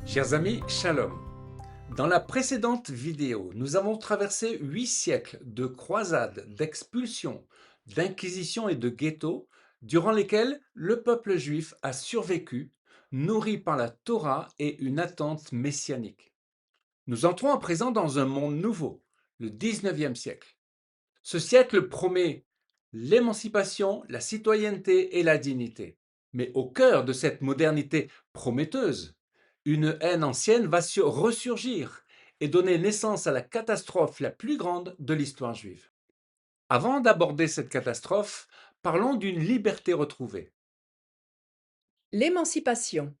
Chers amis, shalom. Dans la précédente vidéo, nous avons traversé 8 siècles de croisades, d'expulsions, d'inquisitions et de ghettos, durant lesquels le peuple juif a survécu, nourri par la Torah et une attente messianique. Nous entrons à présent dans un monde nouveau, le 19e siècle. Ce siècle promet l'émancipation, la citoyenneté et la dignité. Mais au cœur de cette modernité prometteuse, une haine ancienne va ressurgir et donner naissance à la catastrophe la plus grande de l'histoire juive. Avant d'aborder cette catastrophe, parlons d'une liberté retrouvée. L'émancipation.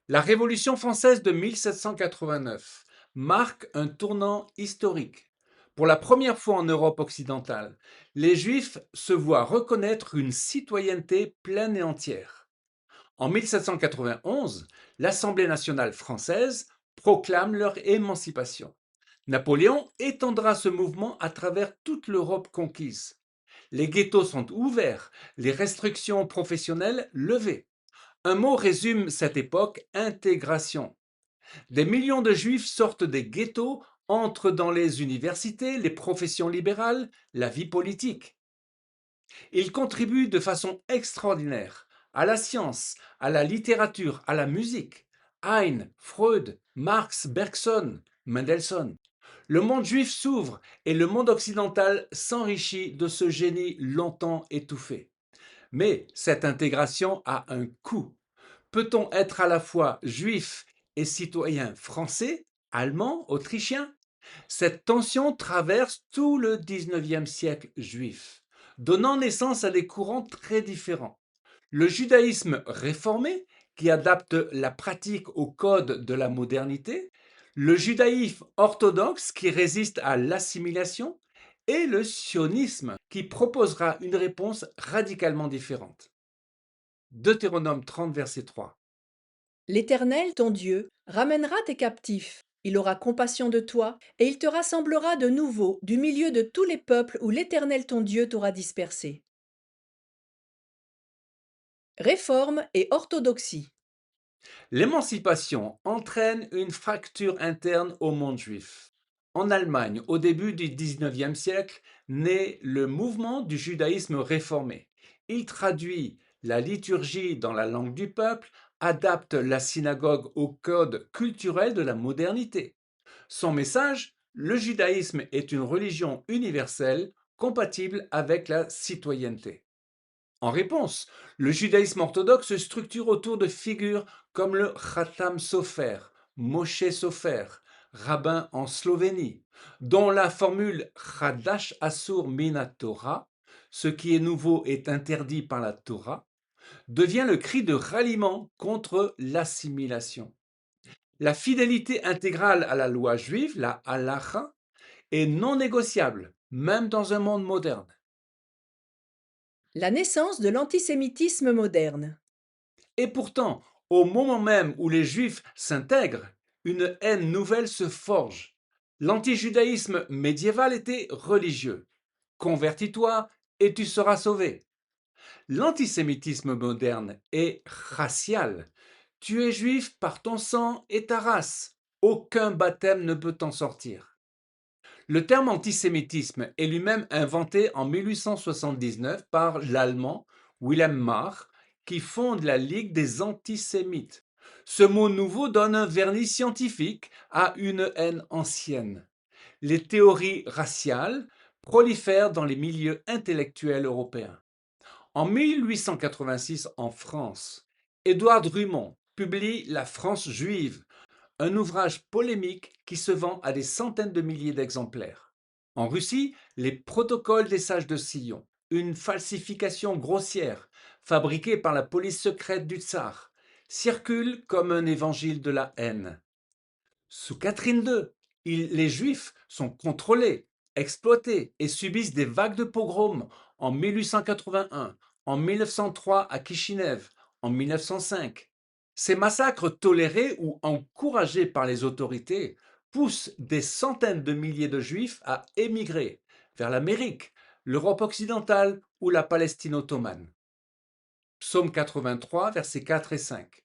La Révolution française de 1789 marque un tournant historique. Pour la première fois en Europe occidentale, les Juifs se voient reconnaître une citoyenneté pleine et entière. En 1791, l'Assemblée nationale française proclame leur émancipation. Napoléon étendra ce mouvement à travers toute l'Europe conquise. Les ghettos sont ouverts, les restrictions professionnelles levées. Un mot résume cette époque: intégration. Des millions de juifs sortent des ghettos, entrent dans les universités, les professions libérales, la vie politique. Ils contribuent de façon extraordinaire à la science, à la littérature, à la musique. Heine, Freud, Marx, Bergson, Mendelssohn. Le monde juif s'ouvre et le monde occidental s'enrichit de ce génie longtemps étouffé. Mais cette intégration a un coût. Peut-on être à la fois juif et citoyen français, allemand, autrichien? Cette tension traverse tout le 19e siècle juif, donnant naissance à des courants très différents. Le judaïsme réformé, qui adapte la pratique au code de la modernité, le judaïsme orthodoxe, qui résiste à l'assimilation, et le sionisme, qui proposera une réponse radicalement différente. Deutéronome 30, verset 3. L'Éternel, ton Dieu, ramènera tes captifs. Il aura compassion de toi, et il te rassemblera de nouveau du milieu de tous les peuples où l'Éternel, ton Dieu, t'aura dispersé. Réforme et orthodoxie. L'émancipation entraîne une fracture interne au monde juif. En Allemagne, au début du 19e siècle, naît le mouvement du judaïsme réformé. Il traduit la liturgie dans la langue du peuple, adapte la synagogue au code culturel de la modernité. Son message: le judaïsme est une religion universelle, compatible avec la citoyenneté. En réponse, le judaïsme orthodoxe se structure autour de figures comme le Khatam Sofer, Moshe Sofer, rabbin en Slovénie, dont la formule Chadash Asur Mina Torah, ce qui est nouveau est interdit par la Torah, devient le cri de ralliement contre l'assimilation. La fidélité intégrale à la loi juive, la halacha, est non négociable, même dans un monde moderne. La naissance de l'antisémitisme moderne. Et pourtant, au moment même où les Juifs s'intègrent, une haine nouvelle se forge. L'antijudaïsme médiéval était religieux. Convertis-toi et tu seras sauvé. L'antisémitisme moderne est racial. Tu es juif par ton sang et ta race. Aucun baptême ne peut t'en sortir. Le terme antisémitisme est lui-même inventé en 1879 par l'Allemand Wilhelm Marr, qui fonde la Ligue des antisémites. Ce mot nouveau donne un vernis scientifique à une haine ancienne. Les théories raciales prolifèrent dans les milieux intellectuels européens. En 1886, en France, Édouard Drummond publie La France juive, un ouvrage polémique qui se vend à des centaines de milliers d'exemplaires. En Russie, les protocoles des sages de Sion, une falsification grossière fabriquée par la police secrète du tsar, circulent comme un évangile de la haine. Sous Catherine II, les Juifs sont contrôlés, exploités et subissent des vagues de pogroms en 1881, en 1903 à Kishinev, en 1905. Ces massacres tolérés ou encouragés par les autorités poussent des centaines de milliers de Juifs à émigrer vers l'Amérique, l'Europe occidentale ou la Palestine ottomane. Psaume 83, versets 4 et 5.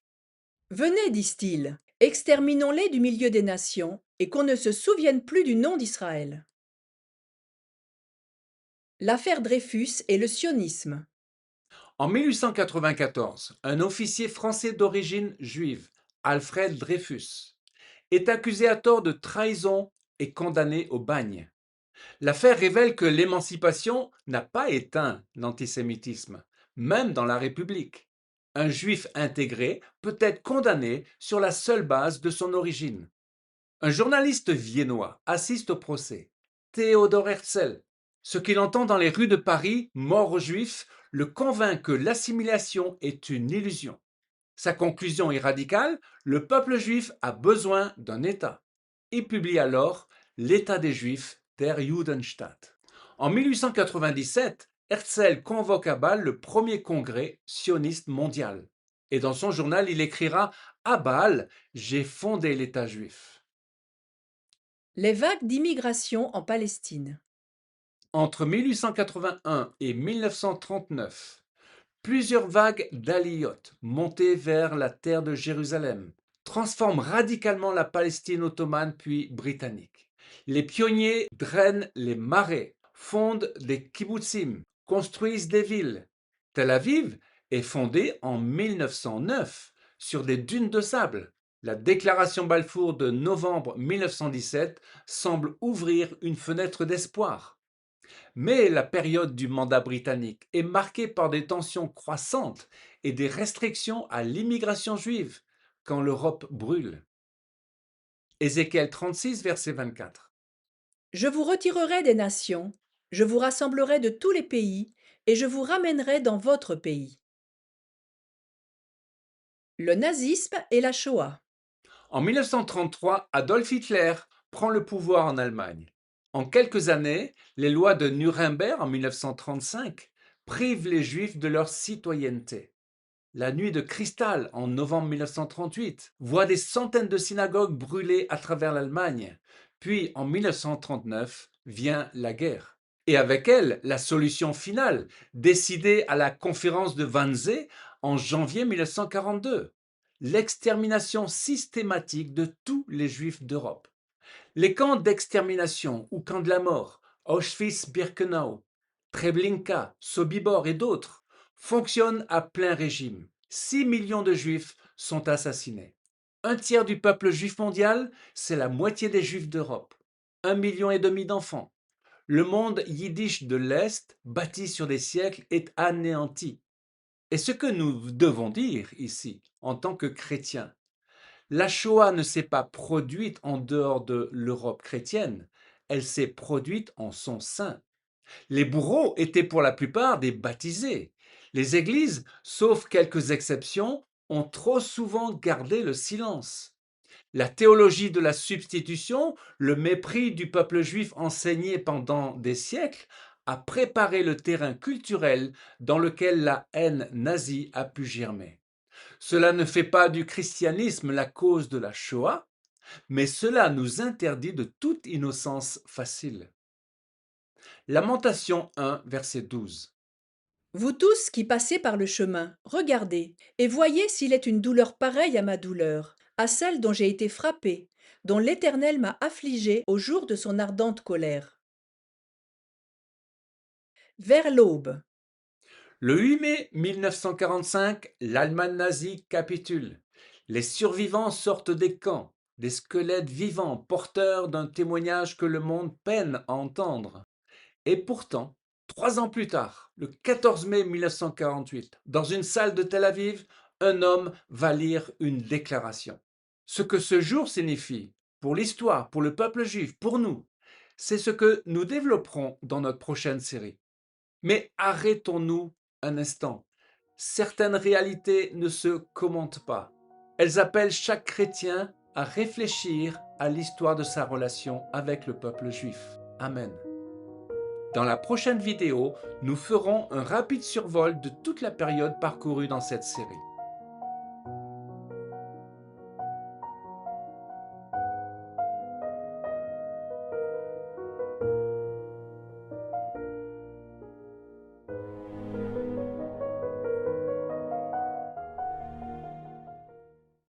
Venez, disent-ils, Exterminons-les du milieu des nations et qu'on ne se souvienne plus du nom d'Israël. L'affaire Dreyfus et le sionisme. En 1894, un officier français d'origine juive, Alfred Dreyfus, est accusé à tort de trahison et condamné au bagne. L'affaire révèle que l'émancipation n'a pas éteint l'antisémitisme, même dans la République. Un juif intégré peut être condamné sur la seule base de son origine. Un journaliste viennois assiste au procès. Theodor Herzl, ce qu'il entend dans les rues de Paris, mort aux juifs, le convainc que l'assimilation est une illusion. Sa conclusion est radicale, le peuple juif a besoin d'un État. Il publie alors L'État des Juifs, der Judenstaat. En 1897, Herzl convoque à Bâle le premier congrès sioniste mondial. Et dans son journal, il écrira À Bâle, j'ai fondé l'État juif. Les vagues d'immigration en Palestine. Entre 1881 et 1939, plusieurs vagues d'Aliyot, montées vers la terre de Jérusalem, transforment radicalement la Palestine ottomane puis britannique. Les pionniers drainent les marais, fondent des kibbutzim, construisent des villes. Tel Aviv est fondée en 1909 sur des dunes de sable. La déclaration Balfour de novembre 1917 semble ouvrir une fenêtre d'espoir. Mais la période du mandat britannique est marquée par des tensions croissantes et des restrictions à l'immigration juive quand l'Europe brûle. Ézéchiel 36, verset 24. Je vous retirerai des nations, je vous rassemblerai de tous les pays, et je vous ramènerai dans votre pays. Le nazisme et la Shoah. En 1933, Adolf Hitler prend le pouvoir en Allemagne. En quelques années, les lois de Nuremberg en 1935 privent les Juifs de leur citoyenneté. La nuit de cristal en novembre 1938 voit des centaines de synagogues brûlées à travers l'Allemagne. Puis en 1939 vient la guerre. Et avec elle, la solution finale, décidée à la conférence de Wannsee en janvier 1942. L'extermination systématique de tous les Juifs d'Europe. Les camps d'extermination ou camps de la mort, Auschwitz-Birkenau, Treblinka, Sobibor et d'autres, fonctionnent à plein régime. 6 millions de Juifs sont assassinés. Un tiers du peuple juif mondial, c'est la moitié des Juifs d'Europe. 1,5 million d'enfants. Le monde yiddish de l'Est, bâti sur des siècles, est anéanti. Et ce que nous devons dire ici, en tant que chrétiens, la Shoah ne s'est pas produite en dehors de l'Europe chrétienne, elle s'est produite en son sein. Les bourreaux étaient pour la plupart des baptisés. Les églises, sauf quelques exceptions, ont trop souvent gardé le silence. La théologie de la substitution, le mépris du peuple juif enseigné pendant des siècles, a préparé le terrain culturel dans lequel la haine nazie a pu germer. Cela ne fait pas du christianisme la cause de la Shoah, mais cela nous interdit de toute innocence facile. Lamentation 1, verset 12. Vous tous qui passez par le chemin, regardez et voyez s'il est une douleur pareille à ma douleur, à celle dont j'ai été frappé, dont l'Éternel m'a affligé au jour de son ardente colère. Vers l'aube. Le 8 mai 1945, l'Allemagne nazie capitule. Les survivants sortent des camps, des squelettes vivants porteurs d'un témoignage que le monde peine à entendre. Et pourtant, 3 ans plus tard, le 14 mai 1948, dans une salle de Tel Aviv, un homme va lire une déclaration. Ce que ce jour signifie pour l'histoire, pour le peuple juif, pour nous, c'est ce que nous développerons dans notre prochaine série. Mais arrêtons-nous un instant. Certaines réalités ne se commentent pas. Elles appellent chaque chrétien à réfléchir à l'histoire de sa relation avec le peuple juif. Amen. Dans la prochaine vidéo, nous ferons un rapide survol de toute la période parcourue dans cette série.